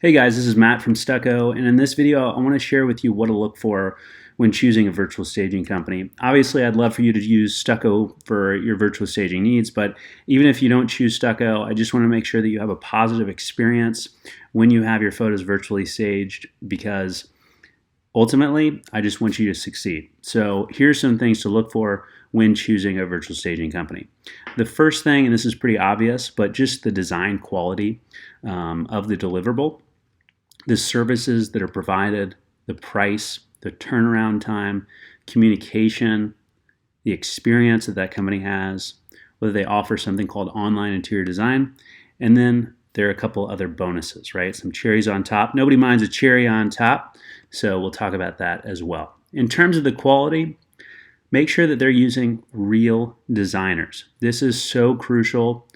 Hey guys, this is Matt from Stuccco, and in this video I want to share with you what to look for when choosing a virtual staging company. Obviously, I'd love for you to use Stuccco for your virtual staging needs, but even if you don't choose Stuccco, I just want to make sure that you have a positive experience when you have your photos virtually staged, because ultimately, I just want you to succeed. So here's some things to look for when choosing a virtual staging company. The first thing, and this is pretty obvious, but just the design quality of the deliverable, the services that are provided, the price, the turnaround time, communication, the experience that that company has, whether they offer something called online interior design, and then there are a couple other bonuses, right? Some cherries on top. Nobody minds a cherry on top, so we'll talk about that as well. In terms of the quality, make sure that they're using real designers. This is so crucial.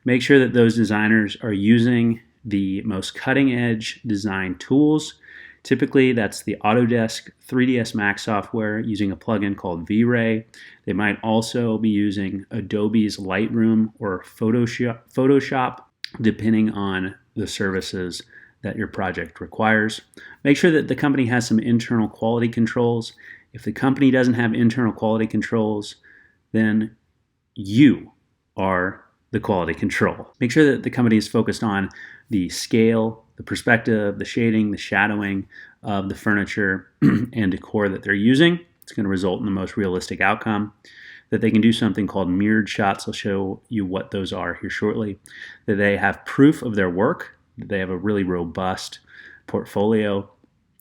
Make sure that those designers are using the most cutting edge design tools. Typically, that's the Autodesk 3ds Max software using a plugin called V-Ray. They might also be using Adobe's Lightroom or Photoshop, depending on the services that your project requires. Make sure that the company has some internal quality controls. If the company doesn't have internal quality controls, then you are the quality control. Make sure that the company is focused on the scale, the perspective, the shading, the shadowing of the furniture and decor that they're using. It's going to result in the most realistic outcome. That they can do something called mirrored shots. I'll show you what those are here shortly. That they have proof of their work. That they have a really robust portfolio.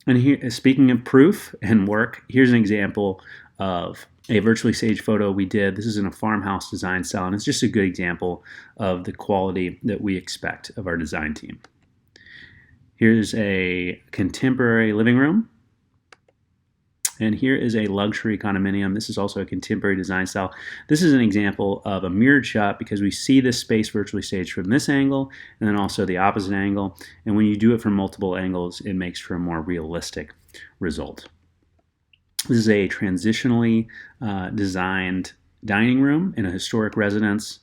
And here, speaking of proof and work, here's an example of a virtually staged photo we did. This is in a farmhouse design style, and it's just a good example of the quality that we expect of our design team. Here's a contemporary living room, and here is a luxury condominium. This is also a contemporary design style. This is an example of a mirrored shot because we see this space virtually staged from this angle and then also the opposite angle. And when you do it from multiple angles, it makes for a more realistic result. This is a transitionally designed dining room in a historic residence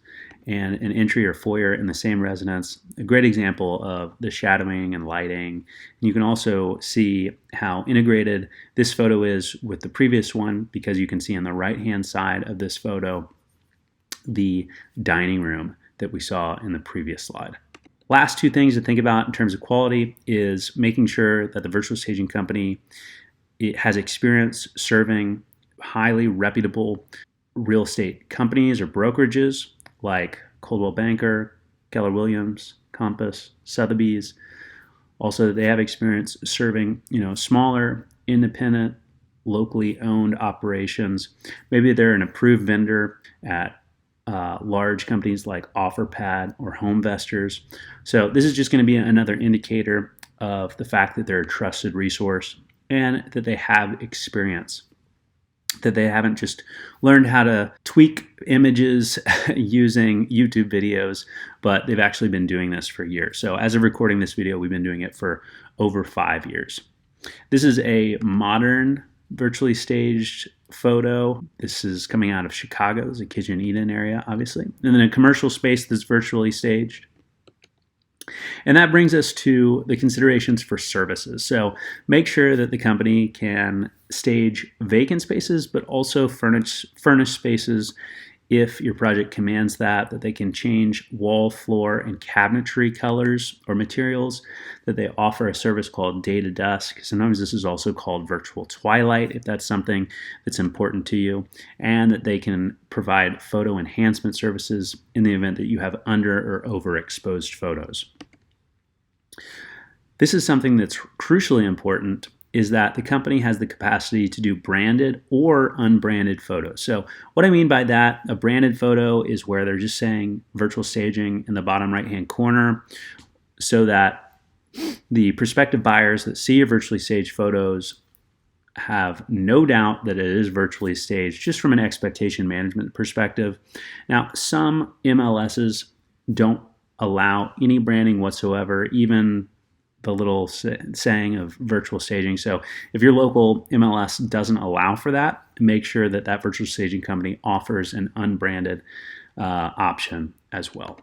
and an entry or foyer in the same residence. A great example of the shadowing and lighting. And you can also see how integrated this photo is with the previous one, because you can see on the right-hand side of this photo the dining room that we saw in the previous slide. Last two things to think about in terms of quality is making sure that the virtual staging company has experience serving highly reputable real estate companies or brokerages like Coldwell Banker, Keller Williams, Compass, Sotheby's. Also, they have experience serving, smaller, independent, locally owned operations. Maybe they're an approved vendor at large companies like OfferPad or HomeVestors. So this is just going to be another indicator of the fact that they're a trusted resource and that they have experience, that they haven't just learned how to tweak images using YouTube videos, but they've actually been doing this for years. So as of recording this video, we've been doing it for over 5 years. This is a modern virtually staged photo. This is coming out of Chicago, the Kitchen Eden area, obviously. And then a commercial space that's virtually staged. And that brings us to the considerations for services. So make sure that the company can stage vacant spaces, but also furnish spaces if your project commands that they can change wall, floor, and cabinetry colors or materials, that they offer a service called day to dusk. Sometimes this is also called virtual twilight, if that's something that's important to you, and that they can provide photo enhancement services in the event that you have under or overexposed photos. This is something that's crucially important, is that the company has the capacity to do branded or unbranded photos. So what I mean by that, a branded photo is where they're just saying virtual staging in the bottom right-hand corner, so that the prospective buyers that see your virtually staged photos have no doubt that it is virtually staged, just from an expectation management perspective. Now, some MLSs don't allow any branding whatsoever, even the little saying of virtual staging. So if your local MLS doesn't allow for that, make sure that that virtual staging company offers an unbranded option as well.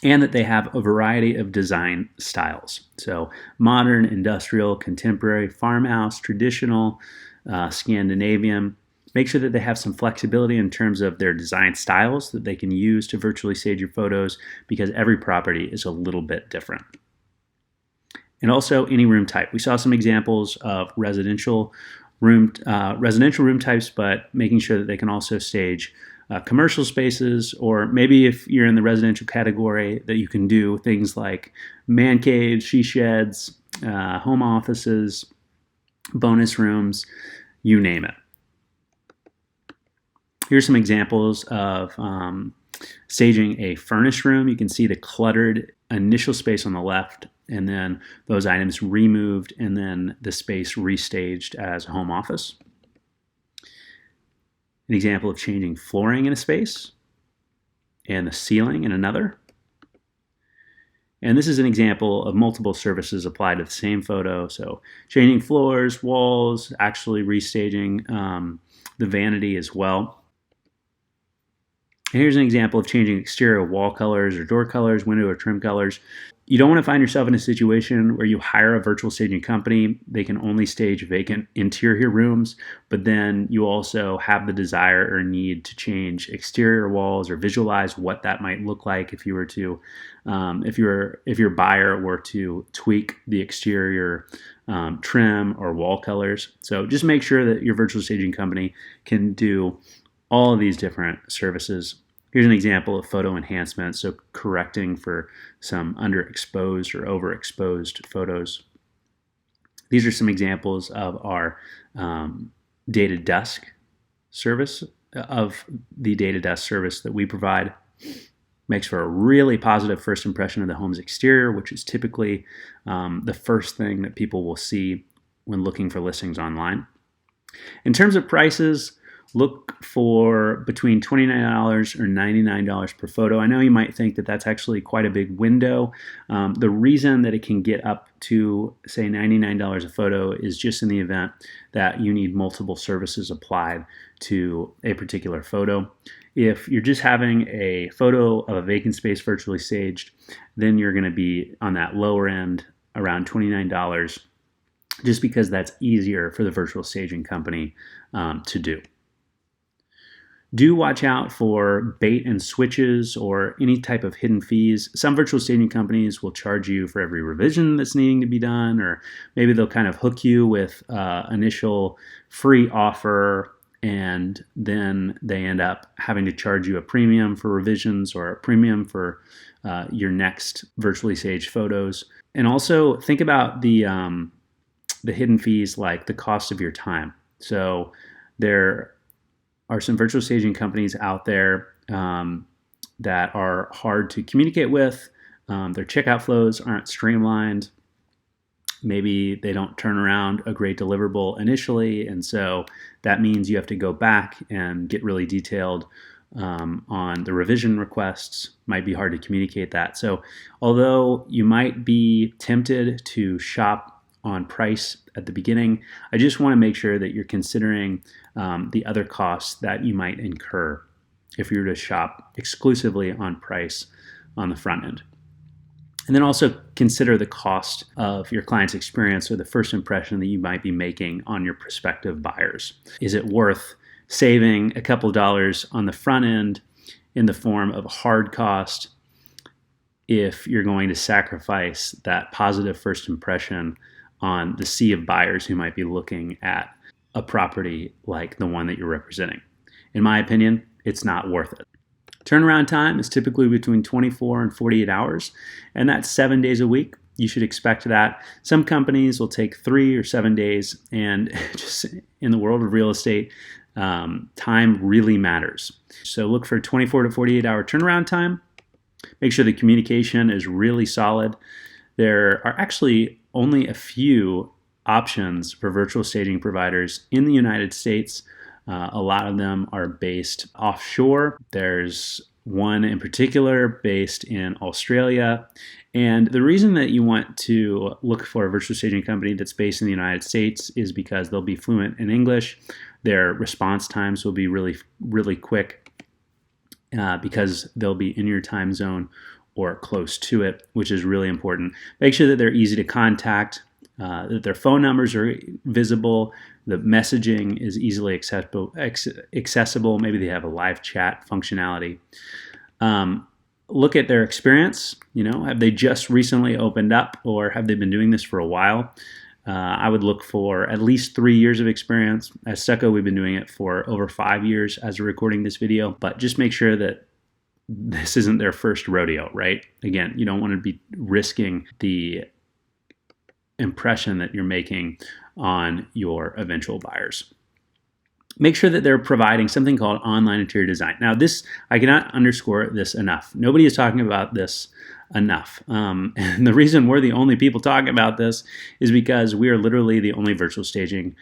and that they have a variety of design styles. So modern, industrial, contemporary, farmhouse, traditional, Scandinavian. Make sure that they have some flexibility in terms of their design styles that they can use to virtually stage your photos, because every property is a little bit different. And also any room type. We saw some examples of residential room types, but making sure that they can also stage commercial spaces, or maybe if you're in the residential category, that you can do things like man caves, she sheds, home offices, bonus rooms, you name it. Here's some examples of staging a furnished room. You can see the cluttered initial space on the left, and then those items removed, and then the space restaged as a home office. An example of changing flooring in a space and the ceiling in another. And this is an example of multiple services applied to the same photo. So changing floors, walls, actually restaging the vanity as well. And here's an example of changing exterior wall colors or door colors, window or trim colors. You don't want to find yourself in a situation where you hire a virtual staging company. They can only stage vacant interior rooms, but then you also have the desire or need to change exterior walls or visualize what that might look like if you were to, if your buyer were to tweak the exterior trim or wall colors. So just make sure that your virtual staging company can do all of these different services. Here's an example of photo enhancement, so correcting for some underexposed or overexposed photos. These are some examples of our data desk service, of the data desk service that we provide. Makes for a really positive first impression of the home's exterior, which is typically the first thing that people will see when looking for listings online. In terms of prices, look for between $29 or $99 per photo. I know you might think that that's actually quite a big window. The reason that it can get up to, say, $99 a photo is just in the event that you need multiple services applied to a particular photo. If you're just having a photo of a vacant space virtually staged, then you're going to be on that lower end, around $29, just because that's easier for the virtual staging company to do. Do watch out for bait and switches or any type of hidden fees. Some virtual staging companies will charge you for every revision that's needing to be done, or maybe they'll kind of hook you with initial free offer, and then they end up having to charge you a premium for revisions or a premium for your next virtually staged photos. And also think about the hidden fees, like the cost of your time. So there are some virtual staging companies out there that are hard to communicate with. Their checkout flows aren't streamlined. Maybe they don't turn around a great deliverable initially, and so that means you have to go back and get really detailed on the revision requests. Might be hard to communicate that. So although you might be tempted to shop on price at the beginning, I just want to make sure that you're considering the other costs that you might incur if you were to shop exclusively on price on the front end. And then also consider the cost of your client's experience or the first impression that you might be making on your prospective buyers. Is it worth saving a couple dollars on the front end in the form of a hard cost if you're going to sacrifice that positive first impression on the sea of buyers who might be looking at a property like the one that you're representing? In my opinion, it's not worth it. Turnaround time is typically between 24 and 48 hours, and that's 7 days a week. You should expect that. Some companies will take 3 or 7 days, and just in the world of real estate, time really matters. So look for 24 to 48 hour turnaround time. Make sure the communication is really solid. There are actually only a few options for virtual staging providers in the United States. A lot of them are based offshore. There's one in particular based in Australia. And the reason that you want to look for a virtual staging company that's based in the United States is because they'll be fluent in English. Their response times will be really, really quick because they'll be in your time zone or close to it, which is really important. Make sure that they're easy to contact, that their phone numbers are visible, the messaging is easily accessible. Maybe they have a live chat functionality. Look at their experience. Have they just recently opened up, or have they been doing this for a while? I would look for at least 3 years of experience. At Stuccco, we've been doing it for over 5 years as we're recording this video, but just make sure that this isn't their first rodeo, right? Again, you don't want to be risking the impression that you're making on your eventual buyers. Make sure that they're providing something called online interior design. Now, this, I cannot underscore this enough. Nobody is talking about this enough. And the reason we're the only people talking about this is because we are literally the only virtual staging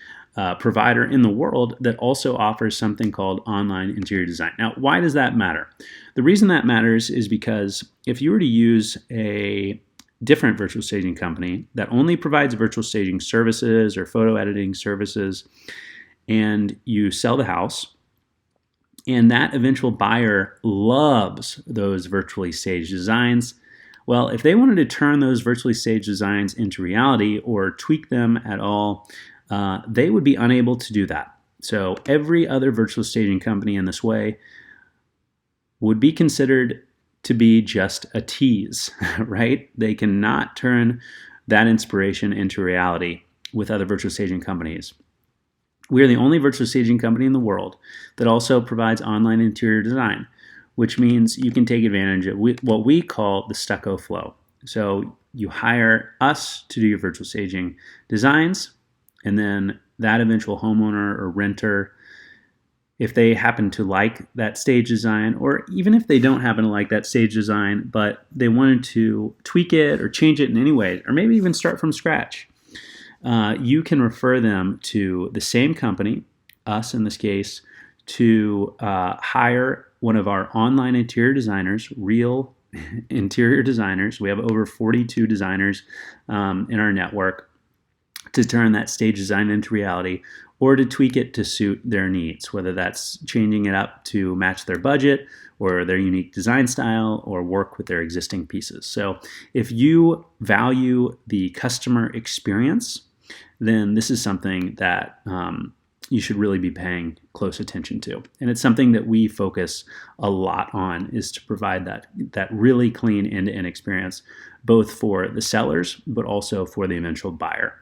provider in the world that also offers something called online interior design. Now, why does that matter? The reason that matters is because if you were to use a different virtual staging company that only provides virtual staging services or photo editing services, and you sell the house, and that eventual buyer loves those virtually staged designs, well, if they wanted to turn those virtually staged designs into reality or tweak them at all, they would be unable to do that. So every other virtual staging company in this way would be considered to be just a tease, right? They cannot turn that inspiration into reality with other virtual staging companies. We are the only virtual staging company in the world that also provides online interior design, which means you can take advantage of what we call the Stuccco flow. So you hire us to do your virtual staging designs, and then that eventual homeowner or renter, if they happen to like that stage design, or even if they don't happen to like that stage design, but they wanted to tweak it or change it in any way, or maybe even start from scratch, you can refer them to the same company, us in this case, to hire one of our online interior designers, real interior designers. We have over 42 designers in our network, to turn that stage design into reality, or to tweak it to suit their needs, whether that's changing it up to match their budget or their unique design style, or work with their existing pieces. So if you value the customer experience, then this is something that you should really be paying close attention to. And it's something that we focus a lot on, is to provide that really clean end-to-end experience, both for the sellers, but also for the eventual buyer.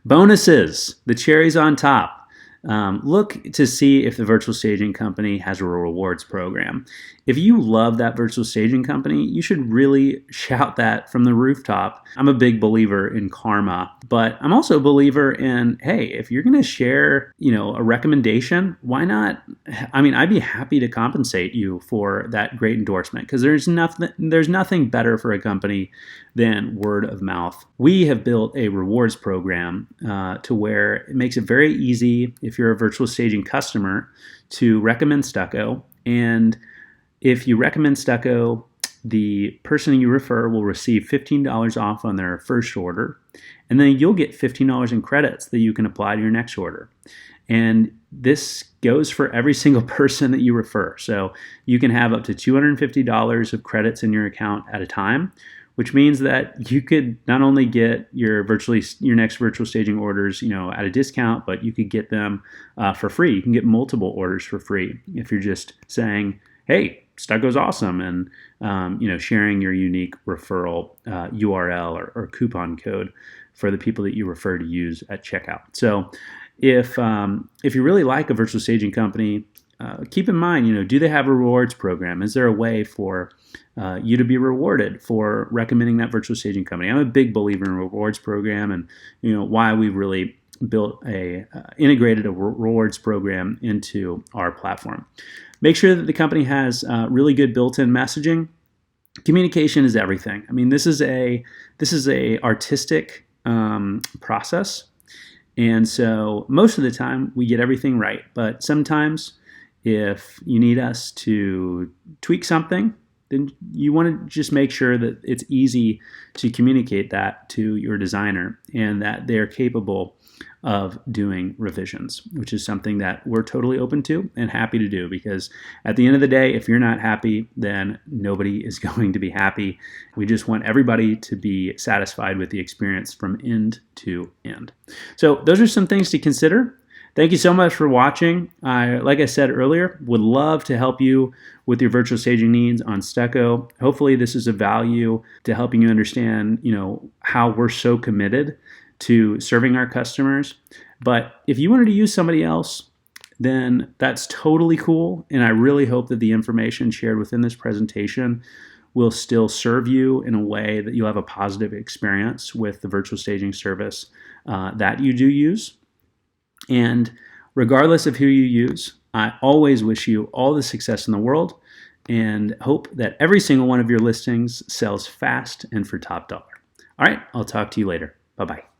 Bonuses, the cherries on top. Look to see if the virtual staging company has a rewards program. If you love that virtual staging company, you should really shout that from the rooftop. I'm a big believer in karma, but I'm also a believer in, hey, if you're going to share, a recommendation, why not? I mean, I'd be happy to compensate you for that great endorsement, because there's nothing better for a company than word of mouth. We have built a rewards program to where it makes it very easy, if you're a virtual staging customer, to recommend Stuccco. And if you recommend Stuccco, the person you refer will receive $15 off on their first order, and then you'll get $15 in credits that you can apply to your next order. And this goes for every single person that you refer. So you can have up to $250 of credits in your account at a time, which means that you could not only get your next virtual staging orders, at a discount, but you could get them for free. You can get multiple orders for free if you're just saying, hey, Stuccco's awesome, and sharing your unique referral URL or coupon code for the people that you refer to use at checkout. So if you really like a virtual staging company, keep in mind, do they have a rewards program? Is there a way for you to be rewarded for recommending that virtual staging company? I'm a big believer in a rewards program, and why we really built integrated a rewards program into our platform. Make sure that the company has really good built-in messaging. Communication is everything. I mean, this is a artistic process, and so most of the time we get everything right. But sometimes, if you need us to tweak something, then you want to just make sure that it's easy to communicate that to your designer, and that they're capable of doing revisions, which is something that we're totally open to and happy to do, because at the end of the day, if you're not happy, then nobody is going to be happy. We just want everybody to be satisfied with the experience from end to end. So those are some things to consider. Thank you so much for watching. Like I said earlier, would love to help you with your virtual staging needs on Stuccco. Hopefully this is of value to helping you understand, how we're so committed to serving our customers. But if you wanted to use somebody else, then that's totally cool. And I really hope that the information shared within this presentation will still serve you in a way that you'll have a positive experience with the virtual staging service that you do use. And regardless of who you use, I always wish you all the success in the world and hope that every single one of your listings sells fast and for top dollar. All right, I'll talk to you later. Bye-bye.